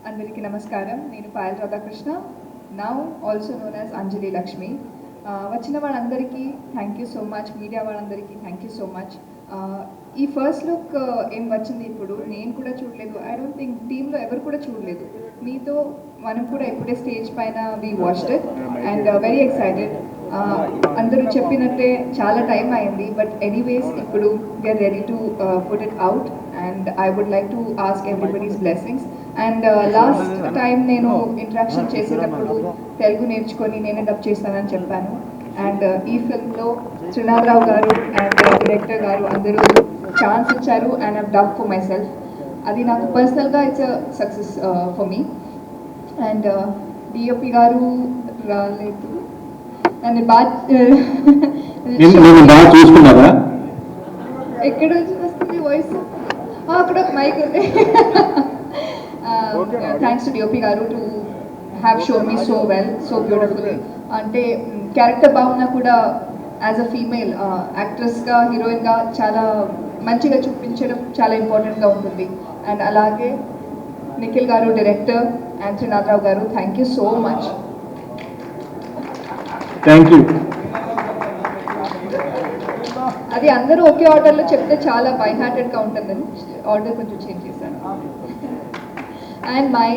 Andariki Namaskaram. Nenu Payal Radhakrishna, now also known as Anjali Lakshmi. వచ్చిన వాళ్ళందరికీ thank you so much, media వాళ్ళందరికీ thank you so much. ఈ first look ఏం వచ్చింది ఇప్పుడు నేను కూడా చూడలేదు, ఐ డోంట్ థింక్ టీంలో ఎవరు కూడా చూడలేదు. మీతో మనం కూడా ఇప్పుడే స్టేజ్ పైన we watched it and very excited. అందరూ చెప్పినట్టే చాలా టైం అయింది, బట్ ఎనీవేస్ ఇప్పుడు we are ready to put it out and I would like to ask everybody's blessings. And last time నేను ఇంట్రాక్షన్ చేసేటప్పుడు తెలుగు నేర్చుకొని నేనే డబ్ చేస్తానని చెప్పాను. అండ్ ఈ ఫిల్మ్లో త్రినాథరావు గారు అండ్ డైరెక్టర్ గారు అందరూ ఛాన్స్ ఇచ్చారు and I dub for my self. అది నాకు పర్సనల్గా it's success for me. And DOP గారు రాలేదు, నన్ను బాగా చూసుకున్నారా? ఎక్కడ నుంచి వస్తుంది వాయిస్? అక్కడ మైక్ ఉంది. థ్యాంక్స్ టు డిఓపి గారు to have shown me so well, so beautiful. అంటే క్యారెక్టర్ బాగున్నా కూడా యాజ్ అ ఫీమేల్ యాక్ట్రెస్గా, హీరోయిన్గా చాలా మంచిగా చూపించడం చాలా ఇంపార్టెంట్గా ఉంటుంది. అండ్ అలాగే నిఖిల్ గారు డైరెక్టర్ అండ్ త్రినాథరావు గారు, thank you so much. Thank you. అది అందరూ ఒకే ఆర్డర్లో చెప్తే చాలా బై హార్టెడ్గా ఉంటుందని ఆర్డర్ కొంచెం చేంజ్ చేశాను. And my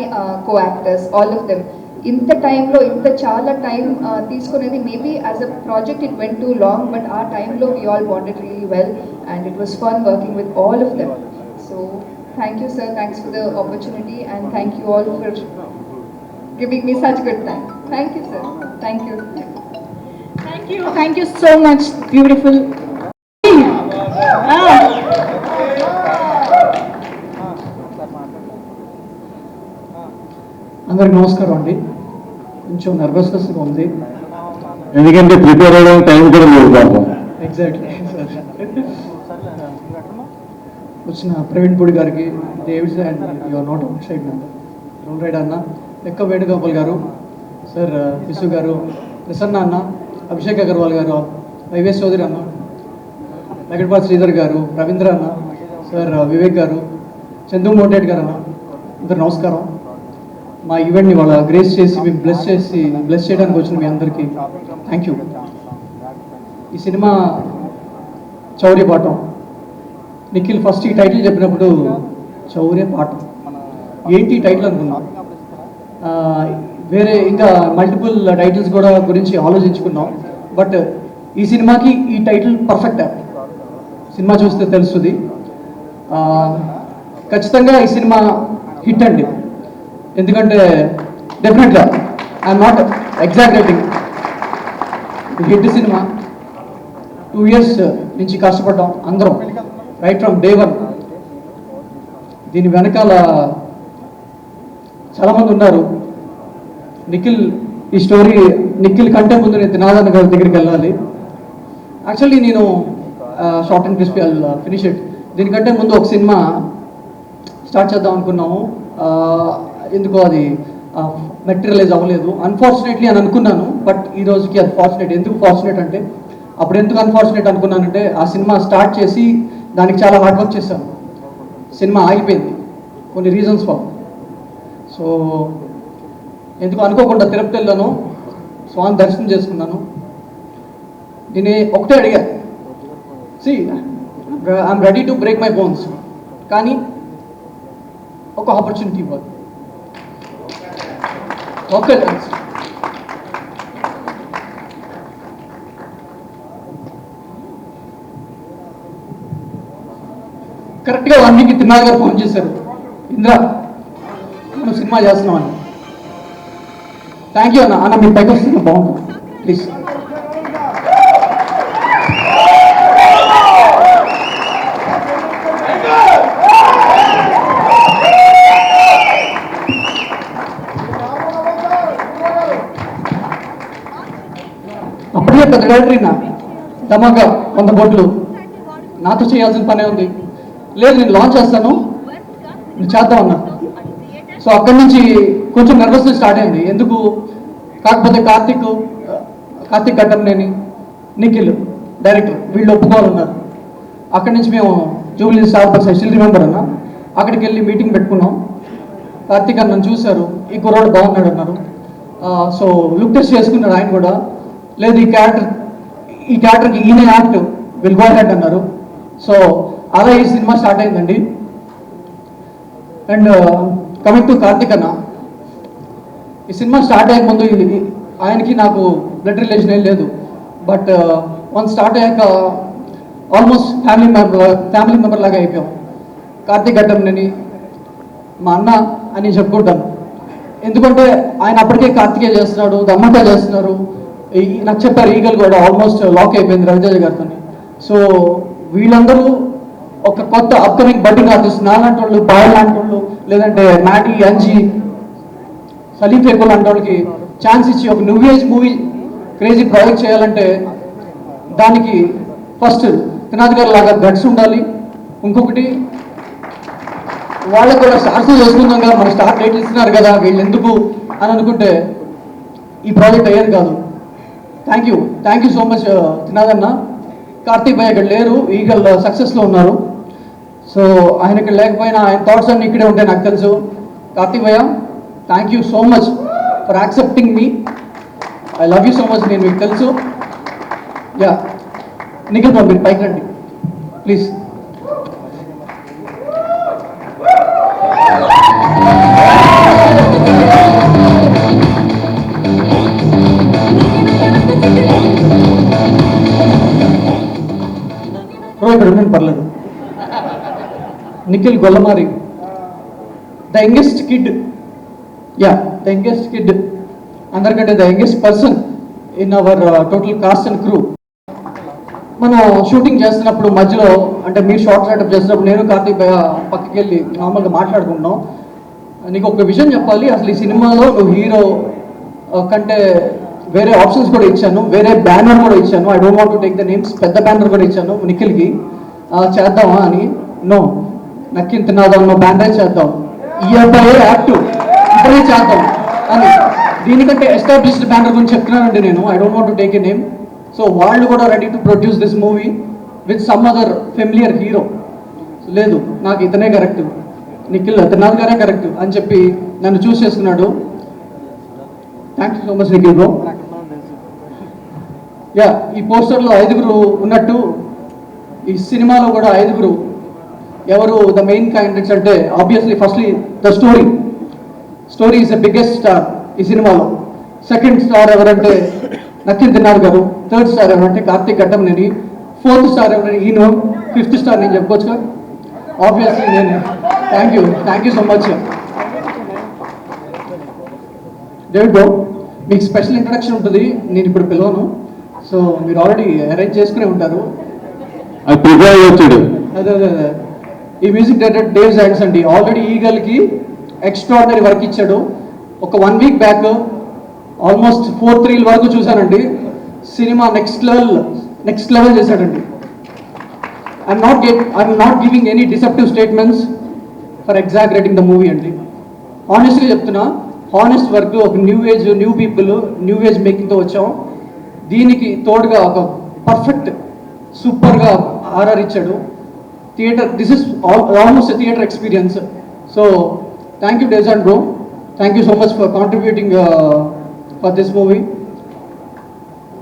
co actors, all of them. ఇంత టైంలో ఇంత చాలా టైం తీసుకునేది maybe as a project it went two long, but ఆ టైంలో we all wanted really well and it was fun working with all of them. So thank you sir, thanks for the opportunity and thank you all for giving me such good time. Thank you sir, thank you. Thank you so much, beautiful. అందరికి నమస్కారం అండి. కొంచెం నర్వస్నెస్గా ఉంది, ఎందుకంటే prepare అవ్వడం time కూడా లేదు పాపం. ఎగ్జాక్ట్లీ వచ్చిన ప్రవీణ్ పూడి గారికి, David's and your not outside role ride అన్న, లెక్క వేణుగోపాల్ గారు, సార్ విసు గారు, ప్రసన్న అన్న, అభిషేక్ అగర్వాల్ గారు, వైవేస్ చౌదరి అన్న, వెంకటపాల్ శ్రీధర్ గారు, రవీంద్ర అన్న, సార్ వివేక్ గారు, చందు మోటేట్ గారు అన్న, అందరు నమస్కారం. మా ఈవెంట్ని వాళ్ళ గ్రేస్ చేసి మేము బ్లెస్ చేయడానికి వచ్చిన మీ అందరికీ థ్యాంక్ యూ. ఈ సినిమా చౌర్య పాఠం. నిఖిల్ ఫస్ట్ ఈ టైటిల్ చెప్పినప్పుడు చౌర్య పాఠం ఏంటి టైటిల్ అనుకున్నాం. వేరే ఇంకా మల్టిపుల్ టైటిల్స్ కూడా గురించి ఆలోచించుకున్నాం, బట్ ఈ సినిమాకి ఈ టైటిల్ పర్ఫెక్ట్. సినిమా చూస్తే తెలుస్తుంది. ఖచ్చితంగా ఈ సినిమా హిట్ అండి. ఎందుకంటే డెఫినెట్గా I'm not exaggerating, hit cinema. 2 years నుంచి కష్టపడ్డాం అందరం, రైట్ ఫ్రమ్ డే వన్. దీని వెనకాల చాలామంది ఉన్నారు. నిఖిల్ ఈ స్టోరీ నిఖిల్ కంటే ముందు నేను త్రినాథన్ గారి దగ్గరికి వెళ్ళాలి. యాక్చువల్లీ నేను short and crispy finish it. దీనికంటే ముందు ఒక సినిమా స్టార్ట్ చేద్దాం అనుకున్నాము, ఎందుకో అది మెటీరియలైజ్ అవ్వలేదు అన్ఫార్చునేట్లీ అని అనుకున్నాను. బట్ ఈ రోజుకి అది ఫార్చునేట్. ఎందుకు ఫార్చునేట్ అంటే, అప్పుడు ఎందుకు అన్ఫార్చునేట్ అనుకున్నానంటే, ఆ సినిమా స్టార్ట్ చేసి దానికి చాలా హార్డ్ వర్క్ చేశాను, సినిమా ఆగిపోయింది కొన్ని రీజన్స్ ఫర్. సో ఎందుకు అనుకోకుండా తిరుపతి వెళ్ళాను, స్వామి దర్శనం చేసుకున్నాను. నేను ఒకటే అడిగా, I'm ready to break my bones, కానీ ఒక ఆపర్చునిటీ ఇవ్వాలి. ఓకే, కరెక్ట్గా 1 week తిరునాథ్ గారు ఫోన్ చేశారు, ఇంద్రా మనం సినిమా చేస్తున్నాం అని. థ్యాంక్ యూ అన్న. మీరు పైకి వస్తున్నా బాగుంటుంది ప్లీజ్. అప్పుడే పెద్ద డైరెక్టరీ నా ధమాగా 100 కోట్లు నాతో చేయాల్సిన పనే ఉంది. లేదు నేను లాంచ్ చేస్తాను, నేను చేద్దాం అన్నా. సో అక్కడి నుంచి కొంచెం నర్వస్నెస్ స్టార్ట్ అయింది. ఎందుకు కాకపోతే కార్తిక్ గడ్డంనేని, నిఖిల్ డైరెక్టర్, వీళ్ళు ఒప్పుకోవాలన్నారు. అక్కడి నుంచి మేము Jubilee star bus still remember అన్న, అక్కడికి వెళ్ళి మీటింగ్ పెట్టుకున్నాం. కార్తీక్ అన్న నన్ను చూశారు, ఈ కుర్రాడు బాగున్నాడు అన్నారు. సో లుక్ టెస్ట్ చేసుకున్నాడు ఆయన కూడా. లేదు ఈ క్యారెక్టర్కి ఈయన యాక్ట్ విల్ గో హెడ్ అన్నారు. సో అలా ఈ సినిమా స్టార్ట్ అయిందండి. అండ్ కమింగ్ టు కార్తీక్ అన్న, ఈ సినిమా స్టార్ట్ అయ్యే ముందు ఆయనకి నాకు బ్లడ్ రిలేషన్ ఏం లేదు. బట్ వన్ స్టార్ట్ అయ్యాక ఆల్మోస్ట్ ఫ్యామిలీ మెంబర్ లాగా అయిపోయాం. కార్తీక్ ఘట్టంని మా అన్న అని చెప్పుకుంటాను. ఎందుకంటే ఆయన అప్పటికే కార్తికే చేస్తున్నాడు, దమ్మకా చేస్తున్నారు. నాకు చెప్పారు ఈగల్ కూడా ఆల్మోస్ట్ లాక్ అయిపోయింది రవితేజ గారితో. సో వీళ్ళందరూ ఒక కొత్త అప్కమింగ్ బడ్డింగ్ ఆర్టిస్ట్, నాలాంటి వాళ్ళు, బాయ్ లాంటి వాళ్ళు, లేదంటే మ్యాటీ, అంజీ, సలీం ఫేకుల్ లాంటి వాళ్ళకి ఛాన్స్ ఇచ్చి ఒక new age movie crazy project చేయాలంటే దానికి ఫస్ట్ త్రినాథ్ గారి లాగా గట్స్ ఉండాలి. ఇంకొకటి వాళ్ళకు కూడా స్టార్స్ చేసుకుందాం కదా, మన స్టార్ డేట్లు ఇస్తున్నారు కదా, వీళ్ళు ఎందుకు అని అనుకుంటే ఈ ప్రాజెక్ట్ అయ్యేది కాదు. Thank you so much Trinath అన్న. కార్తీక్ భయ్య ఇక్కడ లేరు, ఈగల్ సక్సెస్లో ఉన్నారు. సో ఆయన ఇక్కడ లేకపోయినా ఆయన థాట్స్ అన్ని ఇక్కడే ఉంటాయి నాకు తెలుసు. కార్తీక్ భయ్య, thank you so much for accepting me. I love you so much, నేను మీకు తెలుసు. యా నిఖిల్ బాబు మీరు పైకి రండి ప్లీజ్. ఇక్కడ ఉండండి పర్లేదు. Nikhil Gollamari, the youngest kid, the youngest kid, అందరికంటే the youngest person in our total cast and crew. మనం షూటింగ్ చేస్తున్నప్పుడు మధ్యలో అంటే మీరు షార్ట్ సెటప్ చేస్తున్నప్పుడు నేను కార్తీక్ భయ్య పక్కకి వెళ్ళి నార్మల్గా మాట్లాడుకుంటున్నాం. నీకు ఒక విషయం చెప్పాలి, అసలు ఈ సినిమాలో నువ్వు హీరో కంటే వేరే ఆప్షన్స్ కూడా ఇచ్చాను, వేరే బ్యానర్ కూడా ఇచ్చాను. I don't want to take the names. పెద్ద బ్యానర్ కూడా ఇచ్చాను నిఖిల్కి. చేద్దామా అని. నో, నక్కి తిన్నాదాం, బ్యానరే చేద్దాం, ఈ అబ్బాయే యాక్టివ్, ఇప్పుడే చేద్దాం అని. దీనికంటే ఎస్టాబ్లిష్డ్ బ్యానర్ గురించి చెప్తున్నానండి నేను. I don't want to take a name. So వాళ్ళు కూడా ready to produce this movie with some other familiar hero. లేదు, నాకు ఇతనే కరెక్ట్, నిఖిల్ త్రినాథ్ గారే కరెక్ట్ అని చెప్పి నన్ను చూస్ చేసుకున్నాడు. Thank you so much Nikhil bro. ఈ పోస్టర్లో 5 ఉన్నట్టు ఈ సినిమాలో కూడా 5. ఎవరు ద మెయిన్ క్యాండిడేట్స్ అంటే obviously firstly the story is the biggest star ఈ సినిమాలో. సెకండ్ స్టార్ ఎవరంటే నక్కిన్ త్రినాథ్ గారు. థర్డ్ స్టార్ ఎవరంటే కార్తీక్ ఘట్టంనేని. ఫోర్త్ స్టార్ ఎవరంటే ఈయన. ఫిఫ్త్ స్టార్ నేను చెప్పుకోవచ్చుగా, ఆబ్వియస్లీ నేను. Thank you so much David bro. మీకు స్పెషల్ ఇంట్రడక్షన్ ఉంటుంది, నేను ఇప్పుడు పిలవను. సో మీరు ఆల్రెడీ అరేంజ్ చేసుకునే ఉంటారు. అదే ఈ మ్యూజిక్ డైరెక్టర్ డేవ్ జాక్స్ అండి. ఆల్రెడీ ఈగల్కి ఎక్స్ట్రాడినరీ వర్క్ ఇచ్చాడు. ఒక 1 వీక్ బ్యాక్ ఆల్మోస్ట్ 4 రీల్ వరకు చూశానండి. సినిమా నెక్స్ట్ లెవెల్ చేశాడండి. I'm not giving any deceptive statements for exaggerating the movie అండి. హానెస్ట్గా చెప్తున్నా, హానెస్ట్ వర్క్, ఒక new age, new people, new age మేకింగ్తో వచ్చాం. దీనికి తోడుగా ఒక పర్ఫెక్ట్ సూపర్గా ఆర్ఆర్ ఇచ్చాడు. Theatre, this is almost theatre experience. So thank you డేజాన్ bro, thank you so much for contributing for this movie.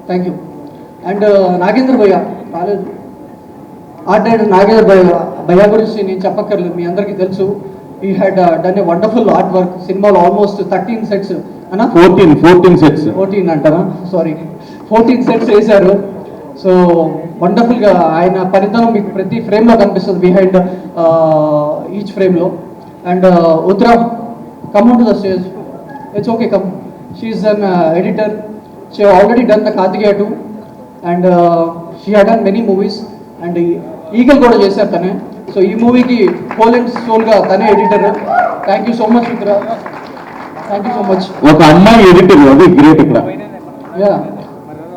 Thank you. And Nagendra భయ్య రాలేదు. ఆర్ట్ డైరెక్టర్ నాగేంద్ర భయ్య గురించి నేను చెప్పక్కర్లేదు, మీ అందరికీ తెలుసు. ఈ had done a wonderful art work. సినిమాలో ఆల్మోస్ట్ 13 సెట్స్ అన్నా, 14 సెట్స్, 14 అంటారా, సారీ 14 సెట్స్ వేశారు. సో వండర్ఫుల్గా ఆయన పనితనం మీకు ప్రతి ఫ్రేమ్లో కనిపిస్తుంది, బిహైండ్ ఈచ్ ఫ్రేమ్లో. And Uttara, come on to the stage. It's okay, come. She is an editor. She already done the Karthikeya 2 and she had done many movies. And Eagle కూడా చేశారు తనే. సో ఈ మూవీకి హోల్ అండ్ సోల్గా తనే editor. Thank you so much Uttara, thank you so much. ఒక అమ్మాయి editor, అది great ఇక్కడ.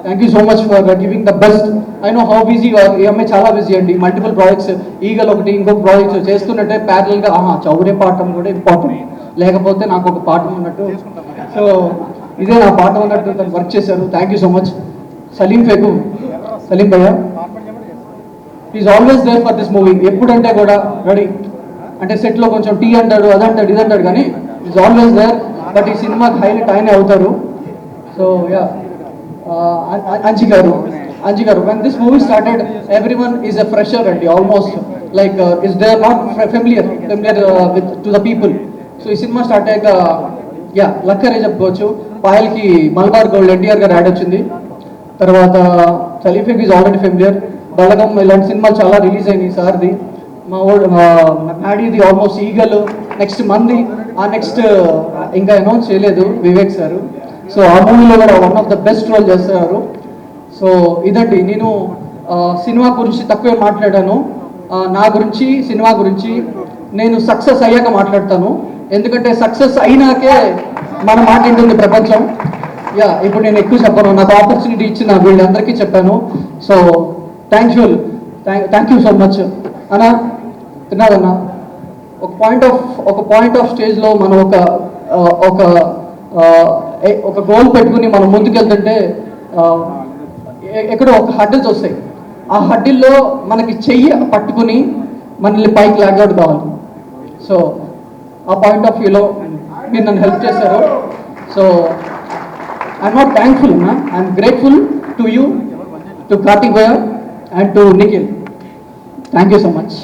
Thank you so much for giving the best. I know how busy ఈ అమ్మాయి, చాలా బిజీ అండి. మల్టిపుల్ ప్రాజెక్ట్స్, ఈగల్ ఒకటి, ఇంకొక ప్రాజెక్ట్స్ చేస్తున్నట్టే ప్యారల్గా. చౌరే పాఠం కూడా ఇంపార్టెంట్, లేకపోతే నాకు ఒక పాఠం ఉన్నట్టు. సో ఇదే నా పాఠం అన్నట్టు తను వర్క్ చేశారు. Thank you so much. Salim భయ్య is always there for this movie. ఎప్పుడంటే కూడా రెడీ. అంటే సెట్లో కొంచెం టీ అంటాడు, అదంటాడు, ఇదంటాడు, కానీ ఈజ్ ఆల్వేస్ దేర్, బట్ ఈ సినిమాకి హైలైట్ ఆయనే అవుతారు. సో యా, అంజి గారు, when this movie started, everyone is a fresher and almost like is they are not familiar with to the people. So ఈ సినిమా స్టార్ట్ అయ్యాక yeah లక్కరే చెప్పుకోవచ్చు. పాయల్కి Malabar gold NTR గారు add వచ్చింది. తర్వాత సలీఫీకి ఈజ్ ఆల్రెడీ ఫెమిలియర్. బలగం ఇలాంటి సినిమాలు చాలా రిలీజ్ అయినాయి సార్ది. మా ఓల్డ్ మ్యాడీది ఆల్మోస్ట్ ఈగల్, నెక్స్ట్ మంది, ఆ నెక్స్ట్ ఇంకా అనౌన్స్ చేయలేదు వివేక్ సార్. సో ఆ మూవీలో కూడా one of the best role చేస్తారు. సో ఇదండి, నేను సినిమా గురించి తక్కువే మాట్లాడాను. నా గురించి, సినిమా గురించి నేను సక్సెస్ అయ్యాక మాట్లాడతాను. ఎందుకంటే సక్సెస్ అయినాకే మన మాట ఉంటుంది ప్రపంచం. యా, ఇప్పుడు నేను ఎక్కువ చెప్పను, నాకు ఆపర్చునిటీ ఇచ్చిన వీళ్ళందరికీ చెప్పాను. So thank you so much అన్నా. తిన్నాదన్నా, ఒక పాయింట్ ఆఫ్ స్టేజ్లో మనం ఒక గోల్ పెట్టుకుని మనం ముందుకెళ్తుంటే ఎక్కడో ఒక హడ్డిల్స్ వస్తాయి. ఆ హడ్డిల్లో మనకి చెయ్యి పట్టుకుని మనల్ని పైకి లాగౌట్ కావాలి. సో ఆ పాయింట్ ఆఫ్ వ్యూలో మీరు నన్ను హెల్ప్ చేశారు. సో ఐఎమ్ నాట్ థ్యాంక్ఫుల్ అన్నా, I'm grateful to you, to Karthik భయ్య and to Nikhil. Thank you so much.